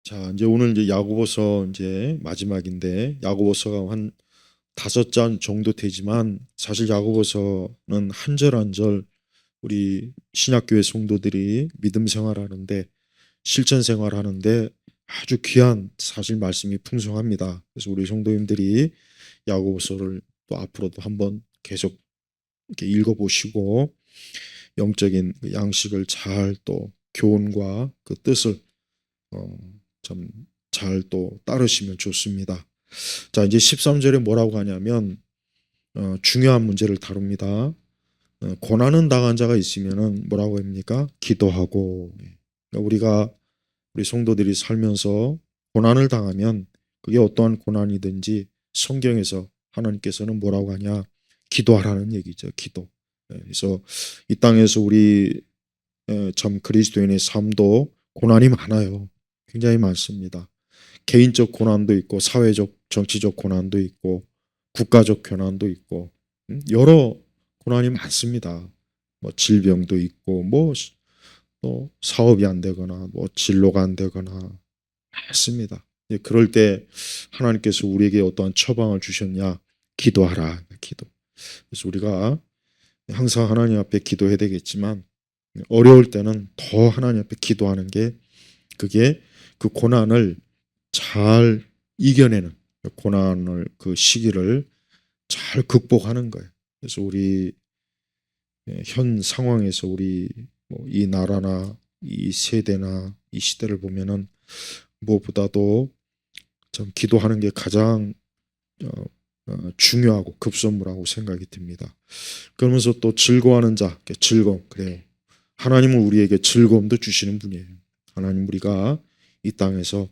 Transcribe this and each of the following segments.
자, 이제 오늘 이제 야고보서 이제 마지막인데 야고보서가 한 5장 정도 되지만 사실 야고보서는 한 절 한 절 우리 신약교회 성도들이 믿음 생활하는데 실천 생활하는데 아주 귀한 사실 말씀이 풍성합니다. 그래서 우리 성도님들이 야고보서를 또 앞으로도 한번 계속 이렇게 읽어보시고 영적인 그 양식을 잘 또 교훈과 그 뜻을 좀 잘 또 따르시면 좋습니다. 자, 이제 13절에 뭐라고 하냐면 중요한 문제를 다룹니다. 고난은 당한 자가 있으면은 뭐라고 합니까? 기도하고. 그러니까 우리 성도들이 살면서 고난을 당하면 그게 어떠한 고난이든지 성경에서 하나님께서는 뭐라고 하냐? 기도하라는 얘기죠. 기도. 그래서 이 땅에서 우리 참 그리스도인의 삶도 고난이 많아요. 굉장히 많습니다. 개인적 고난도 있고 사회적 정치적 고난도 있고 국가적 고난도 있고 여러 고난이 많습니다. 뭐 질병도 있고 뭐 또 사업이 안 되거나 뭐 진로가 안 되거나 많습니다. 그럴 때 하나님께서 우리에게 어떠한 처방을 주셨냐? 기도하라. 기도. 그래서 우리가 항상 하나님 앞에 기도해야 되겠지만 어려울 때는 더 하나님 앞에 기도하는 게 그게 그 고난을 잘 이겨내는 고난을 그 시기를 잘 극복하는 거예요. 그래서 우리 현 상황에서 우리 뭐이 나라나 이 세대나 이 시대를 보면은 무엇보다도 좀 기도하는 게 가장 어, 중요하고 급선무라고 생각이 듭니다. 그러면서 또 즐거워하는 자, 즐거움 그래요. 하나님은 우리에게 즐거움도 주시는 분이에요. 하나님 우리가 이 땅에서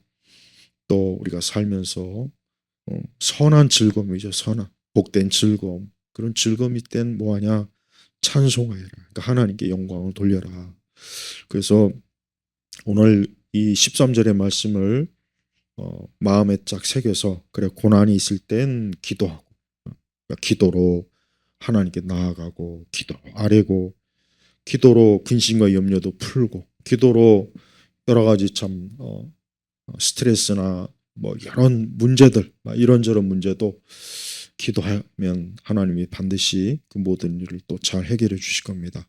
또 우리가 살면서 선한 즐거움이죠. 선한 복된 즐거움. 그런 즐거움이 땐 뭐하냐? 찬송하여라. 그러니까 하나님께 영광을 돌려라. 그래서 오늘 이 13절의 말씀을 마음에 쫙 새겨서 그래 고난이 있을 땐 기도하고 그러니까 기도로 하나님께 나아가고 기도로 아뢰고 기도로 근심과 염려도 풀고 기도로 여러 가지 참 스트레스나 뭐 이런 문제들 이런저런 문제도 기도하면 하나님이 반드시 그 모든 일을 또 잘 해결해 주실 겁니다.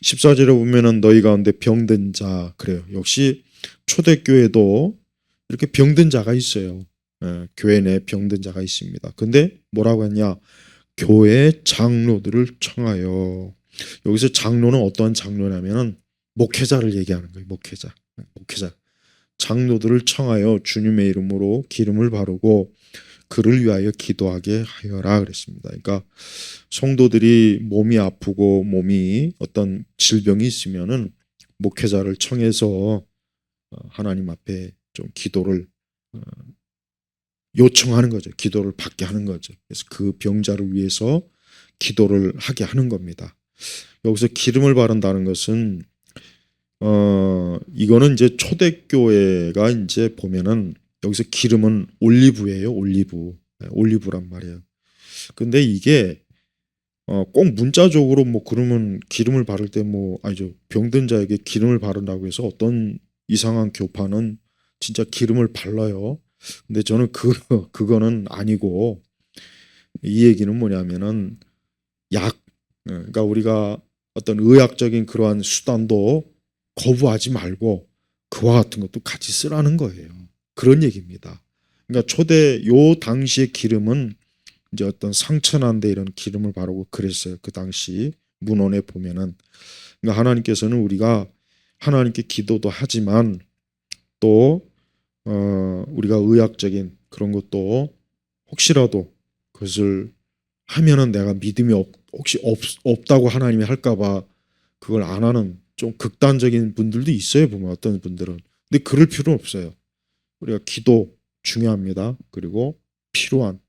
14절에 보면은 너희 가운데 병든 자 그래요. 역시 초대교회도 이렇게 병든 자가 있어요. 교회 내 병든 자가 있습니다. 근데 뭐라고 했냐? 교회 장로들을 청하여. 여기서 장로는 어떤 장로냐면은 목회자를 얘기하는 거예요. 목회자. 장로들을 청하여 주님의 이름으로 기름을 바르고 그를 위하여 기도하게 하여라 그랬습니다. 그러니까 성도들이 몸이 아프고 몸이 어떤 질병이 있으면은 목회자를 청해서 하나님 앞에 좀 기도를 요청하는 거죠. 기도를 받게 하는 거죠. 그래서 그 병자를 위해서 기도를 하게 하는 겁니다. 여기서 기름을 바른다는 것은 이거는 이제 초대교회가 이제 보면은 여기서 기름은 올리브예요. 올리브. 올리브란 말이에요. 근데 이게 꼭 문자적으로 뭐 그러면 기름을 바를 때 뭐 아니죠. 병든 자에게 기름을 바른다고 해서 어떤 이상한 교파는 진짜 기름을 발라요. 근데 저는 그거는 아니고 이 얘기는 뭐냐면은 약 그러니까 우리가 어떤 의학적인 그러한 수단도 거부하지 말고 그와 같은 것도 같이 쓰라는 거예요. 그런 얘기입니다. 그러니까 초대 요 당시의 기름은 이제 어떤 상처난데 이런 기름을 바르고 그랬어요. 그 당시 문헌에 보면은 그러니까 하나님께서는 우리가 하나님께 기도도 하지만 또 우리가 의학적인 그런 것도 혹시라도 그것을 하면은 내가 믿음이 혹시 없다고 하나님이 할까봐 그걸 안 하는 좀 극단적인 분들도 있어요. 보면 어떤 분들은. 근데 그럴 필요는 없어요. 우리가 기도 중요합니다. 그리고 필요한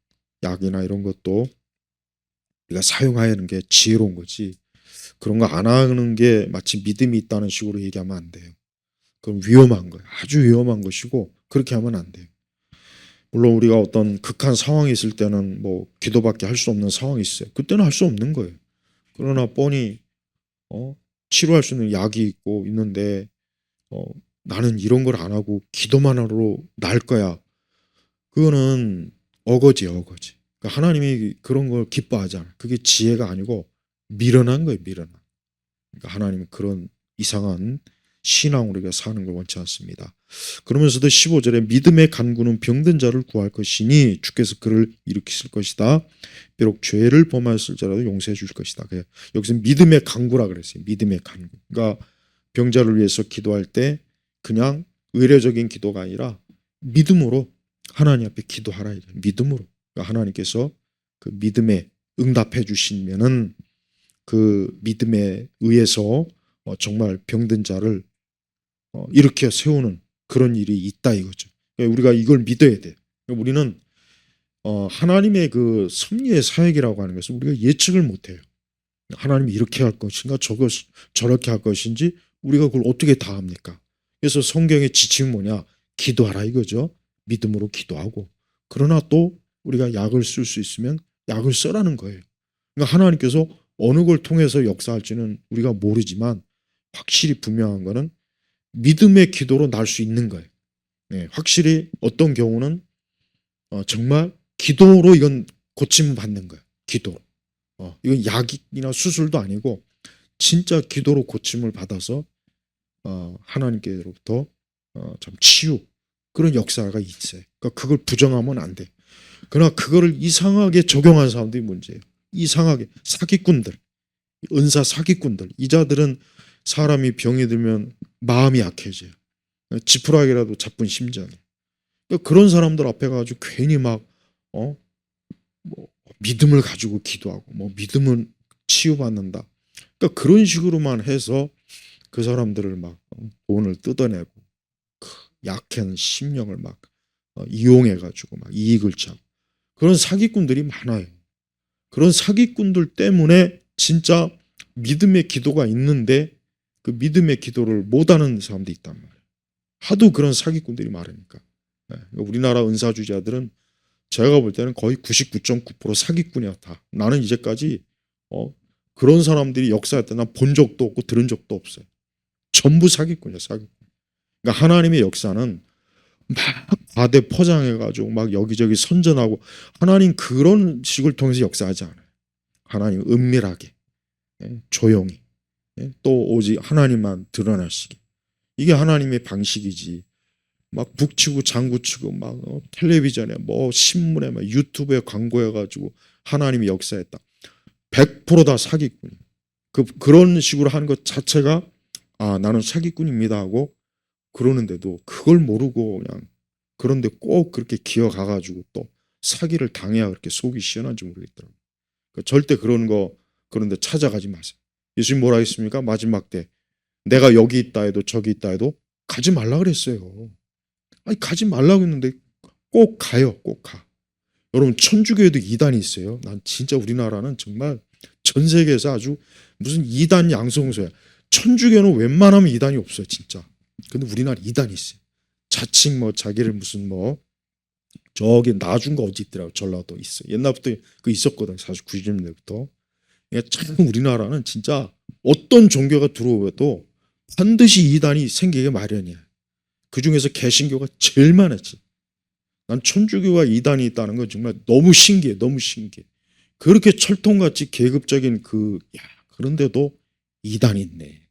약이나 이런 것도 우리가 사용해야 하는 게 지혜로운 거지. 그런 거 안 하는 게 마치 믿음이 있다는 식으로 얘기하면 안 돼요. 그럼 위험한 거예요. 아주 위험한 것이고 그렇게 하면 안 돼요. 물론 우리가 어떤 극한 상황이 있을 때는 뭐 기도밖에 할 수 없는 상황이 있어요. 그때는 할 수 없는 거예요. 그러나 뻔히 어, 치료할 수 있는 약이 있고 있는데 나는 이런 걸 안 하고 기도만 하러 날 거야. 그거는 어거지예요, 어거지. 그러니까 하나님이 그런 걸 기뻐하지 않아요. 그게 지혜가 아니고 미련한 거예요, 미련한. 그러니까 하나님은 그런 이상한 신앙으로 우리가 사는 걸 원치 않습니다. 그러면서도 15절에 믿음의 간구는 병든 자를 구할 것이니 주께서 그를 일으키실 것이다. 비록 죄를 범하였을지라도 용서해 줄 것이다. 여기서 믿음의 간구라 그랬어요. 믿음의 간구. 그러니까 병자를 위해서 기도할 때 그냥 의례적인 기도가 아니라 믿음으로 하나님 앞에 기도하라. 믿음으로. 그러니까 하나님께서 그 믿음에 응답해 주시면은 그 믿음에 의해서 정말 병든 자를 일으켜 세우는 그런 일이 있다 이거죠. 그러니까 우리가 이걸 믿어야 돼. 그러니까 우리는 하나님의 그 섭리의 사역이라고 하는 것은 우리가 예측을 못해요. 하나님이 이렇게 할 것인가 저렇게 할 것인지 우리가 그걸 어떻게 다 합니까? 그래서 성경의 지침이 뭐냐? 기도하라 이거죠. 믿음으로 기도하고. 그러나 또 우리가 약을 쓸 수 있으면 약을 써라는 거예요. 그러니까 하나님께서 어느 걸 통해서 역사할지는 우리가 모르지만 확실히 분명한 거는 믿음의 기도로 날 수 있는 거예요. 네, 확실히 어떤 경우는 정말 기도로 이건 고침을 받는 거예요. 기도로. 이건 약이나 수술도 아니고 진짜 기도로 고침을 받아서 하나님께로부터 참 치유 그런 역사가 있어요. 그러니까 그걸 부정하면 안 돼. 그러나 그거를 이상하게 적용한 사람들이 문제예요. 이상하게 사기꾼들, 은사 사기꾼들. 이 자들은 사람이 병이 들면 마음이 약해져요. 지푸라기라도 잡은 심장이. 그러니까 그런 사람들 앞에 가지고 괜히 막 뭐 믿음을 가지고 기도하고 뭐 믿음은 치유받는다. 그러니까 그런 식으로만 해서 그 사람들을 막 돈을 뜯어내고 약한 심령을 막 이용해 가지고 막 이익을 취하고 그런 사기꾼들이 많아요. 그런 사기꾼들 때문에 진짜 믿음의 기도가 있는데 그 믿음의 기도를 못하는 사람도 있단 말이에요. 하도 그런 사기꾼들이 많으니까. 우리나라 은사주자들은 제가 볼 때는 거의 99.9% 사기꾼이야 다. 나는 이제까지 그런 사람들이 역사할 때 난 본 적도 없고 들은 적도 없어요. 전부 사기꾼이야 사기꾼. 그러니까 하나님의 역사는 막 과대 포장해가지고 막 여기저기 선전하고 하나님 그런 식을 통해서 역사하지 않아요. 하나님 은밀하게 조용히 또 오직 하나님만 드러나시기. 이게 하나님의 방식이지. 막 북치고 장구치고 막 텔레비전에 뭐 신문에 막 유튜브에 광고해가지고 하나님이 역사했다. 100%다 사기꾼이. 그런 식으로 하는 것 자체가 나는 사기꾼입니다 하고 그러는데도 그걸 모르고 그냥 그런데 꼭 그렇게 기어가가지고 또 사기를 당해야 그렇게 속이 시원한지 모르겠더라고요. 그러니까 절대 그런데 찾아가지 마세요. 예수님 뭐라 했습니까? 마지막 때 내가 여기 있다 해도 저기 있다 해도 가지 말라 그랬어요. 아니 가지 말라고 했는데 꼭 가요. 꼭 가. 여러분 천주교에도 이단이 있어요. 난 진짜 우리나라는 정말 전 세계에서 아주 무슨 이단 양성소야. 천주교는 웬만하면 이단이 없어요. 진짜. 근데 우리나라 이단이 있어요. 자칭 뭐 자기를 무슨 뭐 저기 놔준 거 어디 있더라고. 전라도 있어. 옛날부터 그 있었거든. 90년대부터. 그러니까 참 우리나라는 진짜 어떤 종교가 들어오도 반드시 이단이 생기게 마련이야. 그중에서 개신교가 제일 많았지. 난 천주교가 이단이 있다는 건 정말 너무 신기해. 너무 신기해. 그렇게 철통같이 계급적인 그런데도 이단이 있네.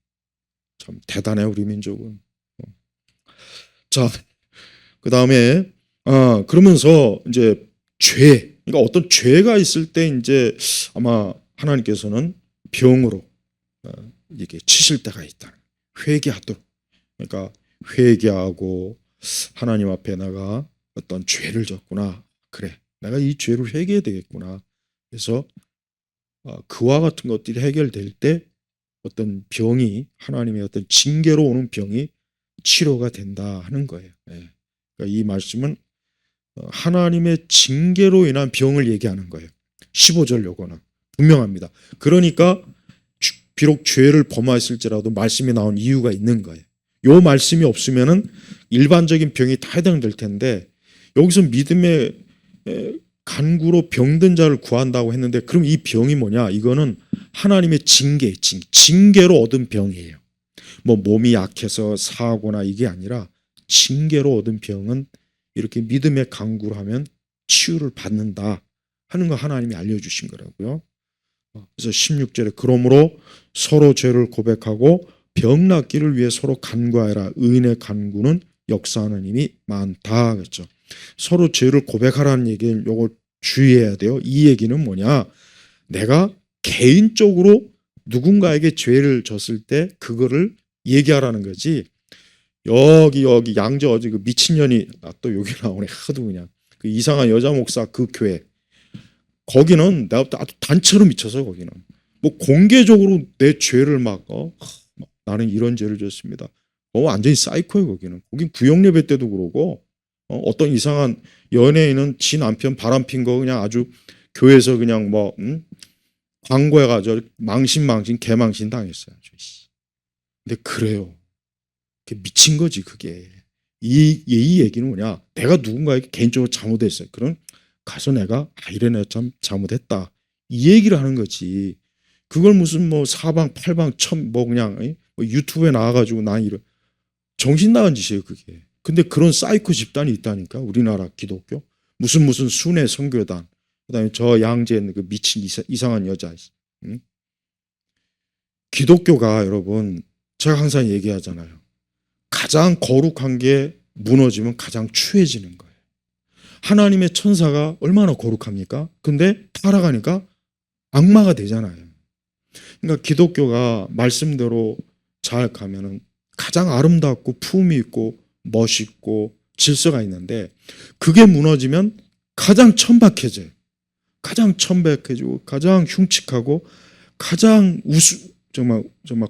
참 대단해 우리 민족은. 자, 그다음에 그러면서 이제 그러니까 어떤 죄가 있을 때 이제 아마 하나님께서는 병으로 이렇게 치실 때가 있다. 회개하도록. 그러니까 회개하고 하나님 앞에 내가 어떤 죄를 졌구나. 그래, 내가 이 죄를 회개해야 되겠구나. 그래서 그와 같은 것들이 해결될 때 어떤 병이 하나님의 어떤 징계로 오는 병이 치료가 된다 하는 거예요. 그러니까 이 말씀은 하나님의 징계로 인한 병을 얘기하는 거예요. 15절 요거는 분명합니다. 그러니까 비록 죄를 범하였을지라도 말씀이 나온 이유가 있는 거예요. 요 말씀이 없으면은 일반적인 병이 다 해당될 텐데 여기서 믿음의 간구로 병든 자를 구한다고 했는데 그럼 이 병이 뭐냐? 이거는 하나님의 징계로 얻은 병이에요. 뭐 몸이 약해서 사거나 이게 아니라 징계로 얻은 병은 이렇게 믿음의 간구를 하면 치유를 받는다 하는 거 하나님이 알려주신 거라고요. 그래서 16절에 그러므로 서로 죄를 고백하고 병 낫기를 위해 서로 간구하라. 의인의 간구는 역사하는 힘이 많다. 그렇죠. 서로 죄를 고백하라는 얘기는 요걸 주의해야 돼요. 이 얘기는 뭐냐? 내가 개인적으로 누군가에게 죄를 졌을 때 그거를 얘기하라는 거지. 여기 양재 어제 그 미친년이 또 여기 나오네. 하도 그냥 그 이상한 여자 목사 그 교회 거기는 내가 아주 단체로 미쳐서 거기는 뭐 공개적으로 내 죄를 막 나는 이런 죄를 졌습니다. 완전히 사이코예요 거기는. 거긴 구역 예배 때도 그러고 어떤 이상한 연예인은 지 남편 바람핀 거 그냥 아주 교회에서 그냥 뭐 광고해가지고 망신 개망신 당했어요. 근데 그래요. 미친 거지 그게. 이 얘기는 뭐냐? 내가 누군가에게 개인적으로 잘못했어요. 그럼 가서 내가 이래 내가 참 잘못했다 이 얘기를 하는 거지. 그걸 무슨 뭐 사방 팔방 뭐 그냥 뭐 유튜브에 나와가지고 난 이런 정신 나간 짓이에요 그게. 근데 그런 사이코 집단이 있다니까 우리나라 기독교 무슨 순회 선교단 그다음에 저 양재 그 미친 이상한 여자. 응? 기독교가 여러분 제가 항상 얘기하잖아요. 가장 거룩한 게 무너지면 가장 추해지는 거예요. 하나님의 천사가 얼마나 거룩합니까? 근데 타락하니까 악마가 되잖아요. 그러니까 기독교가 말씀대로 잘 가면은 가장 아름답고 품위 있고 멋있고 질서가 있는데 그게 무너지면 가장 천박해져요. 가장 천박해지고 가장 흉측하고 가장 정말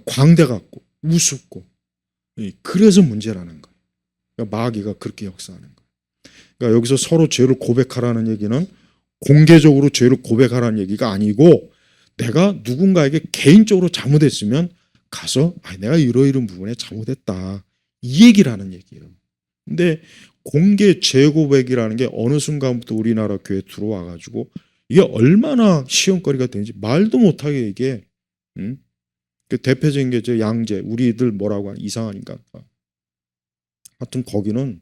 광대 같고 우습고 그래서 문제라는 거예요. 그러니까 마귀가 그렇게 역사하는 거예요. 그러니까 여기서 서로 죄를 고백하라는 얘기는 공개적으로 죄를 고백하라는 얘기가 아니고 내가 누군가에게 개인적으로 잘못했으면 가서 내가 이러이런 부분에 잘못했다 이 얘기를 하는 얘기예요. 근데 공개 죄 고백이라는 게 어느 순간부터 우리나라 교회에 들어와 가지고 이게 얼마나 시험거리가 되는지 말도 못하게 이게 그 대표적인 게 저 양재 우리들 뭐라고 하는 이상한 인간. 하여튼 거기는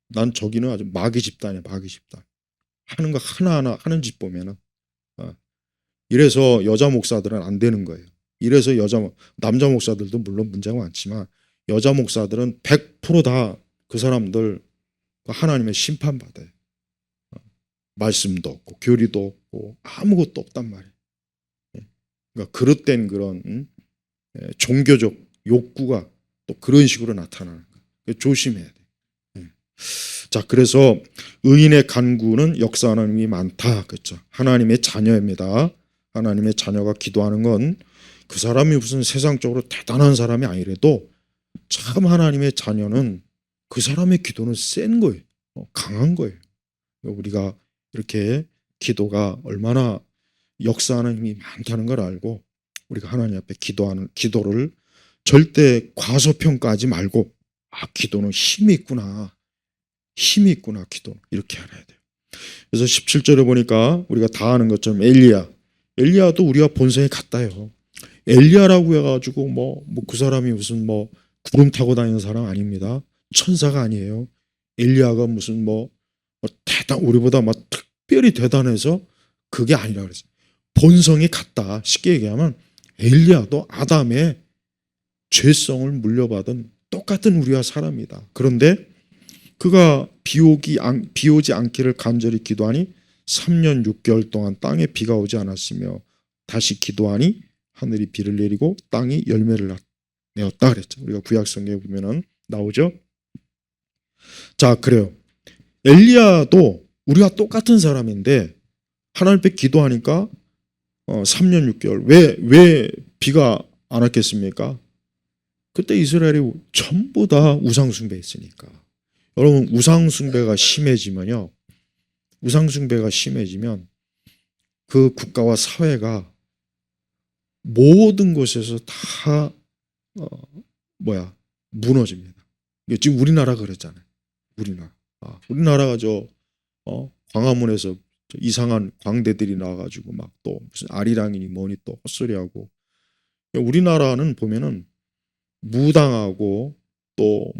난 저기는 아주 마귀 집단이야 마귀 집단. 하는 거 하나하나 하는 짓 보면은 이래서 여자 목사들은 안 되는 거예요. 이래서 남자 목사들도 물론 문제가 많지만 여자 목사들은 100% 다 그 사람들 하나님의 심판받아요. 말씀도 없고 교리도 없고 아무것도 없단 말이에요. 그러니까 그릇된 그런 종교적 욕구가 또 그런 식으로 나타나는 거예요. 조심해야 돼요. 자, 그래서 의인의 간구는 역사하는 힘이 많다. 그렇죠. 하나님의 자녀입니다. 하나님의 자녀가 기도하는 건 그 사람이 무슨 세상적으로 대단한 사람이 아니래도 참 하나님의 자녀는 그 사람의 기도는 센 거예요. 강한 거예요. 우리가 이렇게 기도가 얼마나 역사하는 힘이 많다는 걸 알고 우리가 하나님 앞에 기도를 절대 과소평가하지 말고 기도는 힘이 있구나. 힘이 있구나 기도 이렇게 알아야 돼요. 그래서 17절에 보니까 우리가 다 아는 것처럼 엘리야도 우리가 본성이 같다요. 엘리야라고 해가지고 뭐 그 사람이 무슨 뭐 구름 타고 다니는 사람 아닙니다. 천사가 아니에요. 엘리야가 무슨 뭐 우리보다 막 특별히 대단해서 그게 아니라 그랬어요. 본성이 같다. 쉽게 얘기하면 엘리야도 아담의 죄성을 물려받은 똑같은 우리와 사람이다. 그런데 그가 비오지 않기를 간절히 기도하니 3년 6개월 동안 땅에 비가 오지 않았으며 다시 기도하니 하늘이 비를 내리고 땅이 열매를 내었다 그랬죠. 우리가 구약 성경에 보면은 나오죠. 자, 그래요. 엘리야도 우리가 똑같은 사람인데 하나님 앞에 기도하니까 3년 6개월 왜 비가 안 왔겠습니까? 그때 이스라엘이 전부 다 우상 숭배했으니까. 여러분 우상 숭배가 심해지면 그 국가와 사회가 모든 곳에서 다 무너집니다. 지금 우리나라 그랬잖아요. 우리나라가 광화문에서 이상한 광대들이 나와가지고 막 또 무슨 아리랑이니 뭐니 또 헛소리하고. 우리나라는 보면은 무당하고 또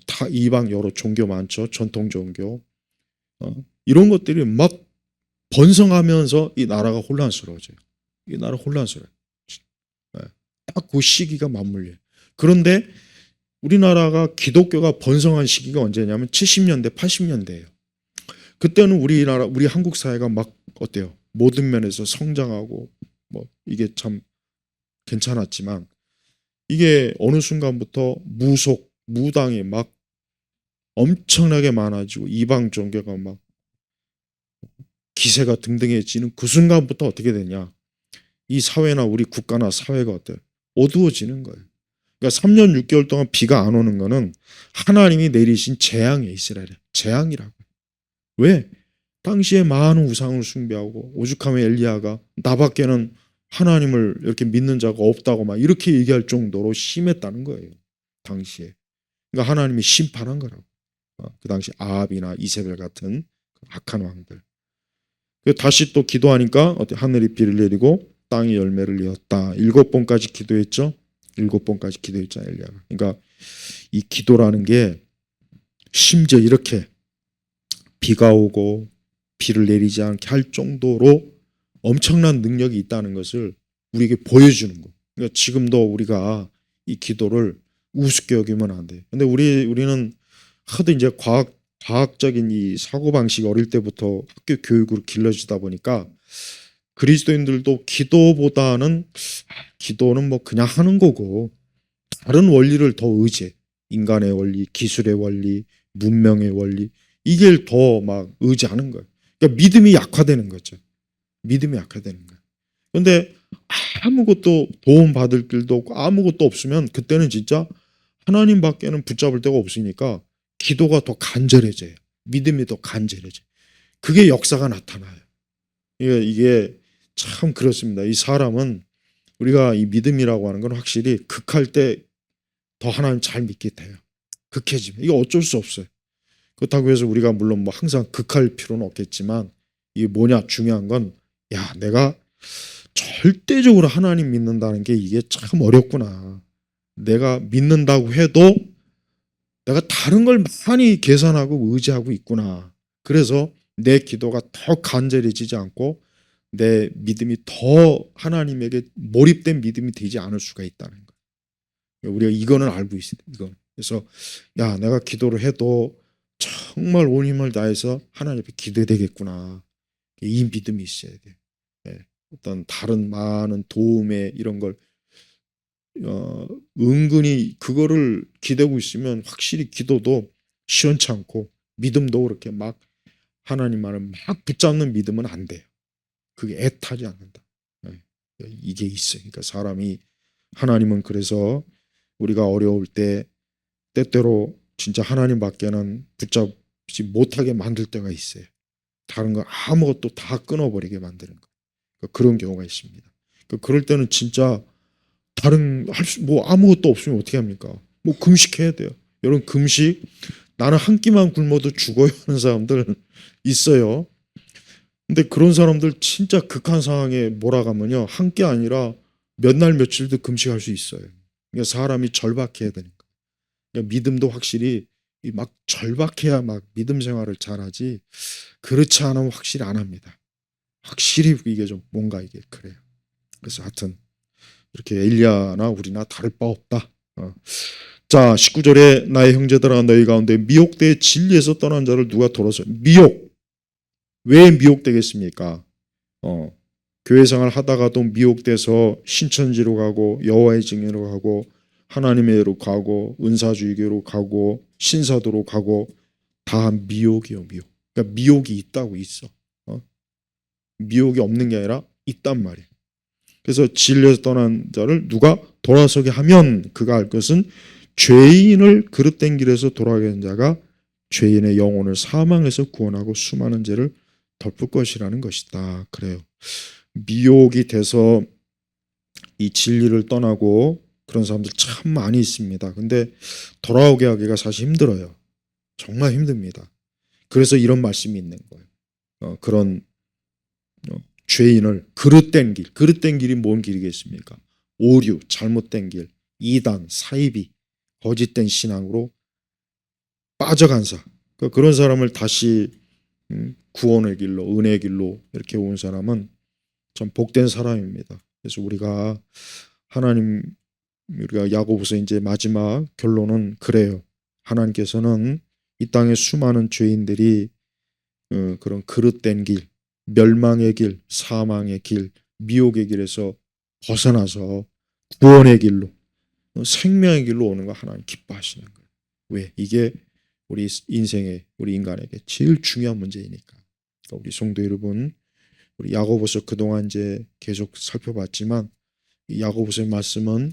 다 이방 여러 종교 많죠. 전통 종교. 이런 것들이 막 번성하면서 이 나라가 혼란스러워져요. 이 나라 혼란스러워요. 딱 그 시기가 맞물려요. 그런데 우리나라가 기독교가 번성한 시기가 언제냐면 70년대, 80년대예요. 그때는 우리 한국 사회가 막 어때요? 모든 면에서 성장하고 이게 참 괜찮았지만 이게 어느 순간부터 무당이 막 엄청나게 많아지고 이방 종교가 막 기세가 등등해지는 그 순간부터 어떻게 되냐? 이 사회나 우리 국가나 사회가 어때요? 어두워지는 거예요. 그러니까 3년 6개월 동안 비가 안 오는 거는 하나님이 내리신 재앙이에요. 이스라엘에. 재앙이라고. 왜? 당시에 많은 우상을 숭배하고 오죽하면 엘리야가 나밖에는 하나님을 이렇게 믿는 자가 없다고 막 이렇게 얘기할 정도로 심했다는 거예요. 당시에. 그러니까 하나님이 심판한 거라고. 그 당시 아합이나 이세벨 같은 악한 왕들. 다시 또 기도하니까 하늘이 비를 내리고 땅이 열매를 이었다. 7번까지 기도했죠. 7번까지 기도했잖아요. 엘리야가. 그러니까 이 기도라는 게 심지어 이렇게 비가 오고 비를 내리지 않게 할 정도로 엄청난 능력이 있다는 것을 우리에게 보여주는 거예요. 그러니까 지금도 우리가 이 기도를 우습게 여기면 안 돼요. 근데 우리는 하도 이제 과학적인 이 사고방식이 어릴 때부터 학교 교육으로 길러지다 보니까 그리스도인들도 기도는 그냥 하는 거고 다른 원리를 더 의지해. 인간의 원리, 기술의 원리, 문명의 원리 이게 더 막 의지하는 거예요. 그러니까 믿음이 약화되는 거죠. 믿음이 약화되는 거예요. 그런데 아무것도 도움받을 길도 없고 아무것도 없으면 그때는 진짜 하나님 밖에는 붙잡을 데가 없으니까 기도가 더 간절해져요. 믿음이 더 간절해져요. 그게 역사가 나타나요. 이게 참 그렇습니다. 이 사람은 우리가 이 믿음이라고 하는 건 확실히 극할 때 더 하나님 잘 믿게 돼요. 극해지면. 이거 어쩔 수 없어요. 그렇다고 해서 우리가 물론 항상 극할 필요는 없겠지만 이게 뭐냐 중요한 건 내가 절대적으로 하나님 믿는다는 게 이게 참 어렵구나. 내가 믿는다고 해도 내가 다른 걸 많이 계산하고 의지하고 있구나. 그래서 내 기도가 더 간절해지지 않고 내 믿음이 더 하나님에게 몰입된 믿음이 되지 않을 수가 있다는 거예요. 우리가 이거는 알고 있어요. 그래서 내가 기도를 해도 정말 온 힘을 다해서 하나님 앞에 기도해야 되겠구나. 이 믿음이 있어야 돼요. 어떤 다른 많은 도움에 이런 걸 은근히 그거를 기대고 있으면 확실히 기도도 시원찮고 믿음도 그렇게 막 하나님만을 막 붙잡는 믿음은 안 돼요. 그게 애타지 않는다. 이게 있어요. 그러니까 사람이 하나님은 그래서 우리가 어려울 때 때때로 진짜 하나님 밖에는 붙잡지 못하게 만들 때가 있어요. 다른 거 아무것도 다 끊어버리게 만드는 거. 그런 경우가 있습니다. 그럴 때는 진짜 다른 아무것도 없으면 어떻게 합니까? 금식해야 돼요. 여러분 금식 나는 한 끼만 굶어도 죽어요 하는 사람들 있어요. 근데 그런 사람들 진짜 극한 상황에 몰아가면요 한 끼 아니라 몇 날 며칠도 금식할 수 있어요. 그러니까 사람이 절박해야 되니까. 그러니까 믿음도 확실히 막 절박해야 막 믿음 생활을 잘하지 그렇지 않으면 확실히 안 합니다. 확실히 이게 좀 뭔가 이게 그래요. 그래서 하여튼 이렇게 엘리야나 우리나 다를 바 없다. 자 19절에 나의 형제들아 너희 가운데 미혹되어 진리에서 떠난 자를 누가 돌아서 미혹 왜 미혹되겠습니까? 교회 생활 하다가도 미혹돼서 신천지로 가고 여호와의 증인으로 가고 하나님의로 가고 은사주의교로 가고 신사도로 가고 다 미혹이요 미혹. 그러니까 미혹이 있다고 있어. 미혹이 없는 게 아니라 있단 말이에요. 그래서 진리에서 떠난 자를 누가 돌아서게 하면 그가 알 것은 죄인을 그릇된 길에서 돌아가게 한 자가 죄인의 영혼을 사망에서 구원하고 수많은 죄를 덮을 것이라는 것이다. 그래요. 미혹이 돼서 이 진리를 떠나고 그런 사람들 참 많이 있습니다. 근데 돌아오게 하기가 사실 힘들어요. 정말 힘듭니다. 그래서 이런 말씀이 있는 거예요. 그런 죄인을 그릇된 길이 뭔 길이겠습니까? 오류, 잘못된 길. 이단, 사이비, 거짓된 신앙으로 빠져간 그런 사람을 다시 구원의 길로, 은혜의 길로 이렇게 온 사람은 참 복된 사람입니다. 그래서 우리가 우리가 야고보서 이제 마지막 결론은 그래요. 하나님께서는 이 땅의 수많은 죄인들이 그런 그릇된 길, 멸망의 길, 사망의 길, 미혹의 길에서 벗어나서 구원의 길로, 생명의 길로 오는 거 하나님 기뻐하시는 거예요. 왜? 이게 우리 인생에, 우리 인간에게 제일 중요한 문제이니까. 그러니까 우리 성도 여러분, 우리 야고보서 그동안 이제 계속 살펴봤지만 이 야고보서의 말씀은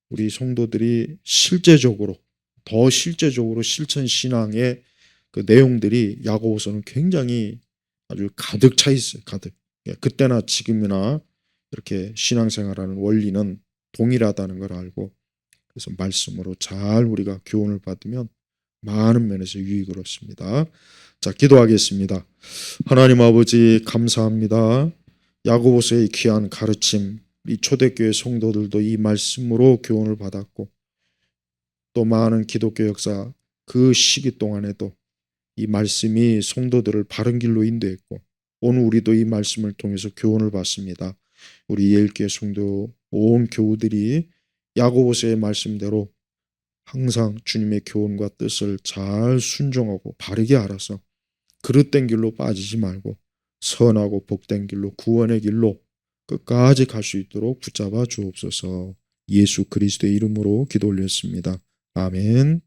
우리 성도들이 실제적으로 더 실제적으로 실천 신앙의 그 내용들이 야고보서는 굉장히 아주 가득 차 있어요. 가득. 그때나 지금이나 이렇게 신앙생활하는 원리는 동일하다는 걸 알고 그래서 말씀으로 잘 우리가 교훈을 받으면 많은 면에서 유익을 얻습니다. 자, 기도하겠습니다. 하나님 아버지 감사합니다. 야고보서의 귀한 가르침, 이 초대교회 성도들도 이 말씀으로 교훈을 받았고 또 많은 기독교 역사 그 시기 동안에도 이 말씀이 성도들을 바른 길로 인도했고 오늘 우리도 이 말씀을 통해서 교훈을 받습니다. 우리 예일교회 성도 온 교우들이 야고보서의 말씀대로 항상 주님의 교훈과 뜻을 잘 순종하고 바르게 알아서 그릇된 길로 빠지지 말고 선하고 복된 길로 구원의 길로 끝까지 갈 수 있도록 붙잡아 주옵소서. 예수 그리스도의 이름으로 기도 올렸습니다. 아멘.